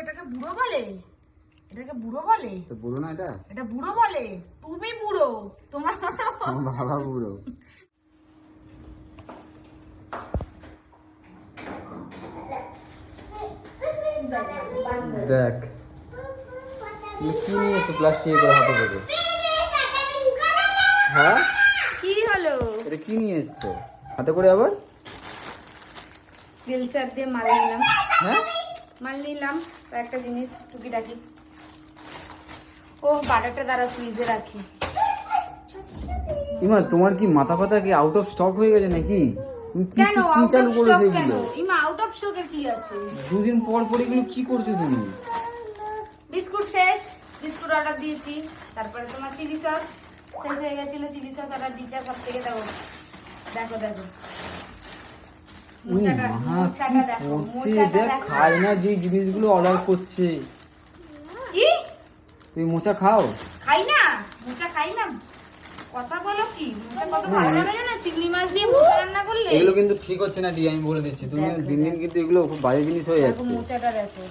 এটাকে বুড়ো বলে? এটাকে বুড়ো বলে? তো বুড়ো না এটা? এটা বুড়ো বলে? তুমি বুড়ো, তোমার কথা আমার বাবা বুড়ো। দেখ কি নিয়ে এসে প্লাস্টিক করে হাতে করে। হ্যাঁ কি হলো? এটা কি নিয়ে এসছো হাতে করে আবার? গ্রিলসার দিয়ে মাল নিলাম। হ্যাঁ মাল নিলাম একটা জিনিস টুকিটাকি। ও বাটারটা দ্বারা ফ্রিজে রাখি। ইমা তোমার কি মাথা ফাতা কি আউট অফ স্টক হয়ে গেছে নাকি? তুমি কি কেন কি আউট চালু অফ করেছো স্টক? কেন এগুলো? ইমা আউট অফ স্টকের কি আছে? দুদিন পর পর এগুলো কি করছো তুমি? বিস্কুট শেষ, বিস্কুট অর্ডার দিয়েছি। তারপরে তোমার চিলি সস শেষ হয়ে গেছিল, চিলি সস অর্ডার দিয়েছি। সব থেকে দেখো দেখো দেখো মোচাটা, মোচাটা দেখো, মোচাটা দেখ দেখো। খায় না যে জিনিসগুলো অর্ডার করছে। কি তুমি মোচা খাও? খাই না, মোচা খাই না। কথা বলো কি? মোচা কত ভালো লাগে না চিংড়ি মাছ দিয়ে মোচা রান্না করলে। এগুলো কিন্তু ঠিক হচ্ছে না দি, আমি বলে দিচ্ছি। তুমি দেখো, দিন দিন কিন্তু এগুলো খুব বাজে জিনিস হয়ে দেখো যাচ্ছে। মোচাটা দেখো।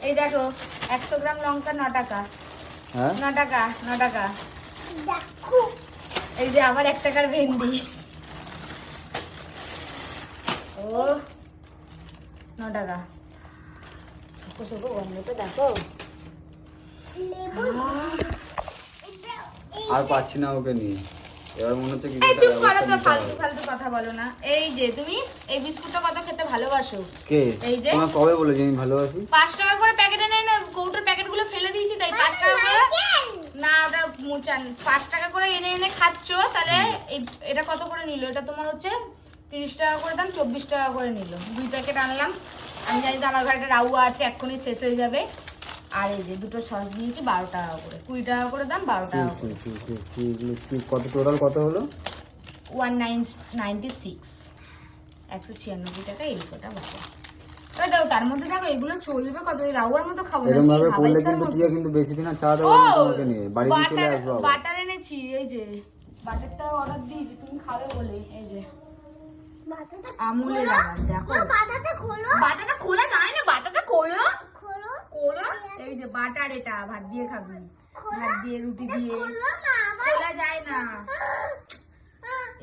এই দেখো 100 গ্রাম লঙ্কা 9 টাকা। হ্যাঁ 9 টাকা, 9 টাকা। এই যে আবার 1 টাকার ভেন্ডি। ও 9 টাকা। শুকো শুকো গন্ধটা দেখো। আর পাচ্ছি না ওকে নিয়ে। এবার মনে হচ্ছে কি এই একটা চুপ করো ব্যবস্থা তো, নিতে ফালতু হবে। ফালতু কথা বলো না। এই যে তুমি এই বিস্কুটটা কত খেতে ভালোবাসো? কে এই যে তোমার কবে বলে যে আমি ভালোবাসি? 5 টাকা করে প্যাকেটে নেই না, কৌটোর প্যাকেটগুলো ফেলে দিয়েছি তাই 5 টাকা করে। না ওটা মোচান 5 টাকা করে এনে এনে খাচ্ছো, তাহলে এটা কত করে নিল? এটা তোমার হচ্ছে 30 টাকা করে দাম, 24 টাকা করে নিল। 2 প্যাকেট আনলাম। আমি জানি তো আমার ঘরে একটা রাউয়া আছে, এক্ষুনি শেষ হয়ে যাবে। আর এই যে দুটো সস দিয়েছি 12 টাকা করে, 20 টাকা করে দাম, 12 টাকা করে। এগুলো কি কত টোটাল কত হলো? 1996, 196 টাকা এই কটা বাবা। এবার দেখো তার মধ্যে দেখো এগুলো চলবে কত? এই রাউয়ার মতো খাবো না, এরকম ভাবে করলে হাবাইকার কিন্তু মতো। টিয়া কিন্তু বেশি দিন আর চালাতে ও পারবে না তোমাকে নিয়ে। বাড়ি দিয়ে চলে আসবো আবার। বাটার এনেছি, এই যে বাটারটা অর্ডার দিয়েছি তুমি খাবে বলে। এই যে আমুলের বাটার দেখো। বাটারটা খোলা যায় না, বাটারটা খোলো খোলো। এই যে বাটার, এটা ভাত দিয়ে খাবি, ভাত দিয়ে রুটি দিয়ে। খোলা যায় না,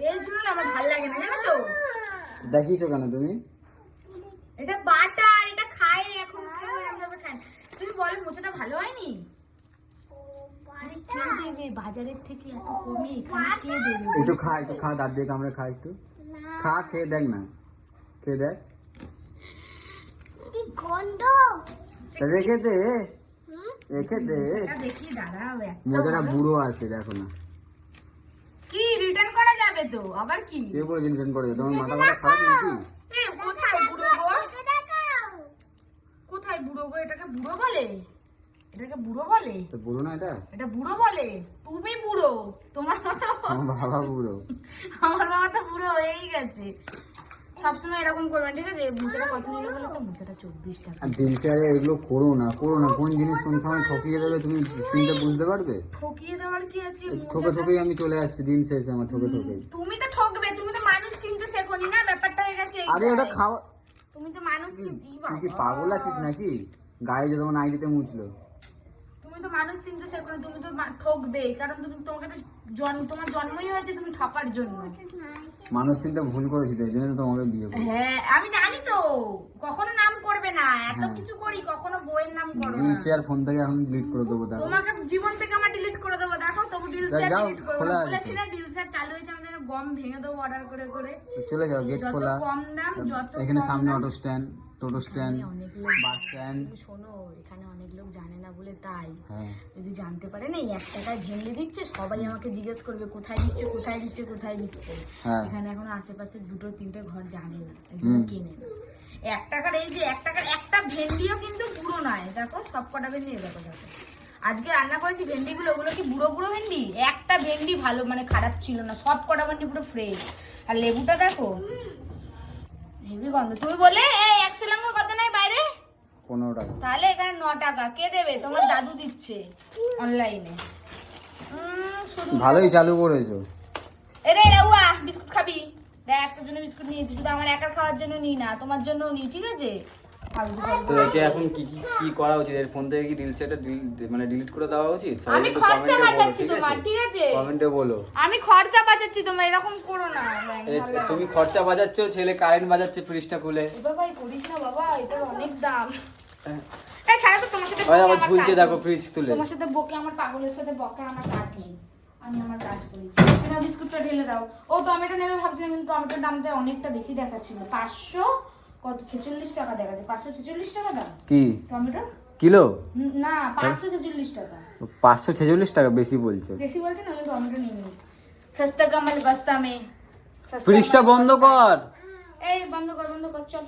এর জন্য না আমার ভালো লাগে না, জানো তো। দেখিয়েছো কেন তুমি? এটা বাটার, এটা খায় এখন, কেউ এরকম ভাবে খায় না। তুমি বলো মোচাটা ভালো হয়নি? আরে কে দেবে বাজারের থেকে এত কমে? এখানে কে দেবে? একটু খা দাঁত দিয়ে কামড়ে খা একটু। খা খেয়ে দেখ না, খেয়ে দেখ। রেখে দে, রেখে দে। এটা দেখি দাঁড়াও একটা মোজাটা বলো। বুড়ো আছে দেখো না। কি রিটার্ন করা যাবে তো? আবার কি? কে বলেছে রিটার্ন করে? তোমার মাথা ব্যথা খারাপ নাকি? এ কোথায় বুড়ো গো? কোথায় বুড়ো গো? এটাকে বুড়ো বলে? এটাকে বুড়ো বলে? তো বুড়ো না এটা? এটা বুড়ো বলে? তুমি বুড়ো, তোমার কথা বল। আমার বাবা বুড়ো। আমার বাবা তো বুড়ো হয়েই গেছে। সবসময় এরকম করবেন, ঠিক আছে? মোচাটা কত নিল বলে তো? মোচাটা 24 টাকা। আর দিন শেয়ারে এগুলো করো না, করো না। কোন জিনিস কোন সময় ঠকিয়ে দেবে তুমি চিন্তা বুঝতে পারবে? ঠকিয়ে দেওয়ার কি আছে? ঠকে ঠকেই আমি চলে আসছি দিন শেষে আমার ঠকে ঠকেই। তুমি তো ঠকবে, তুমি তো মানুষ চিনতে শেখোনি না, ব্যাপারটা হয়ে গেছে আরে ওটা খাওয়া। তুমি তো মানুষ তুই কি পাগল আছিস নাকি? গায়ে যে তোমার আইডিতে মুছলো। তুমি তো মানুষ চিনতে শেখো না, তুমি তো ঠকবে, কারণ তুমি তোমাকে তো তোমার জন্মই হয়েছে তুমি ঠকার জন্য। মানুষ চিন্তা ভুল করেছিল, এই জন্য তো তোমাকে বিয়ে করি। হ্যাঁ আমি জানি তো, কখনো নাম করবে না, এত কিছু করি কখনো বইয়ের নাম করো দিন না। শেয়ার ফোন থেকে এখন ডিলিট করে দেবো দেখো। তোমাকে জীবন থেকে আমার ডিলিট করে দেবো, দেখো তবু ডিল শেয়ার যাও, ডিলিট করবো খোলা না। আছে বলেছি তো। না ডিল শেয়ার চালু হয়েছে, আমাদের গম ভেঙে দেবো অর্ডার করে করে। চলে যাও, গেট যত খোলা। কম দাম, যত এখানে কম সামনে দাম। অটো স্ট্যান্ড, টোটো স্ট্যান্ড, অনেক লোক বাস স্ট্যান্ড। তুমি শোনো, এখানে অনেক লোক জানে না বলে তাই। হ্যাঁ যদি জানতে পারে না এই 1 টাকায় ভেঙে দিচ্ছে, সবাই আমাকে জিজ্ঞেস করবে কোথায় দিচ্ছে কোথায় দিচ্ছে কোথায় দিচ্ছে। হ্যাঁ। এখানে এখন আশেপাশে 2-3টে ঘর জানে না, এই জন্য কেনে না। 1 টাকার এই যে 1 টাকার একটা ভেন্ডিও কিন্তু বুড়ো নয়, দেখো সব কটা ভেন্ডি দেখো দেখো। আজকে রান্না করেছি ভেন্ডিগুলো, ওগুলো কি বুড়ো বুড়ো ভেন্ডি? একটা ভেন্ডি ভালো মানে খারাপ ছিল না, সব কটা ভেন্ডি পুরো ফ্রেশ। আর লেবুটা দেখো হেভি গন্ধ। তুমি বলে এই 100 লঙ্কা কত নাই বাইরে? 15 টাকা। তাহলে এখানে 9 টাকা কে দেবে? তোমার দাদু দিচ্ছে অনলাইনে। ভালোই চালু করেছো। এরে রাউয়া বিস্কুট খাবি? দেখ তোর জন্য বিস্কুট নিয়েছি, শুধু আমার একার খাওয়ার জন্য নিই না, তোমার জন্যও নিই, ঠিক আছে? তো একে এখন কি কি কি করা উচিত? এর ফোন থেকে কি রিলস এটা মানে ডিলিট করে দেওয়া উচিত? আমি খরচা বাঁচাচ্ছি তোমার, ঠিক আছে? কমেন্টে বলো। আমি খরচা বাঁচাচ্ছি তোমার, এরকম করো না। তুমি খরচা বাজাচ্ছো, ছেলে কারেন্ট বাজাচ্ছে ফ্রিজটা খুলে। বাবা করিস না বাবা, এটা অনেক দাম। এই ছাড়া তো তোমার সাথে ওই আবার ঝুলছে দেখো ফ্রিজ তুলে। তোমার সাথে বকে আমার পাগলের সাথে বকে আমার কাজ নেই, আমি আমার কাজ করি। এটা বিস্কুটটা ঢেলে দাও। ও টমেটো নেবে ভাবছিলাম, কিন্তু টমেটোর দামটা অনেকটা বেশি দেখাচ্ছিল। 500 কত 46 টাকা দেখাচ্ছে। 546 টাকা দাম কি টমেটো কিলো? না 546 টাকা। 546 টাকা বেশি বলছো? বেশি বলছে না, আমি টমেটো নিয়ে নিই। সস্তা কামাল বস্তা মে। ফ্রিজটা বন্ধ কর। এই বন্ধ কর চল।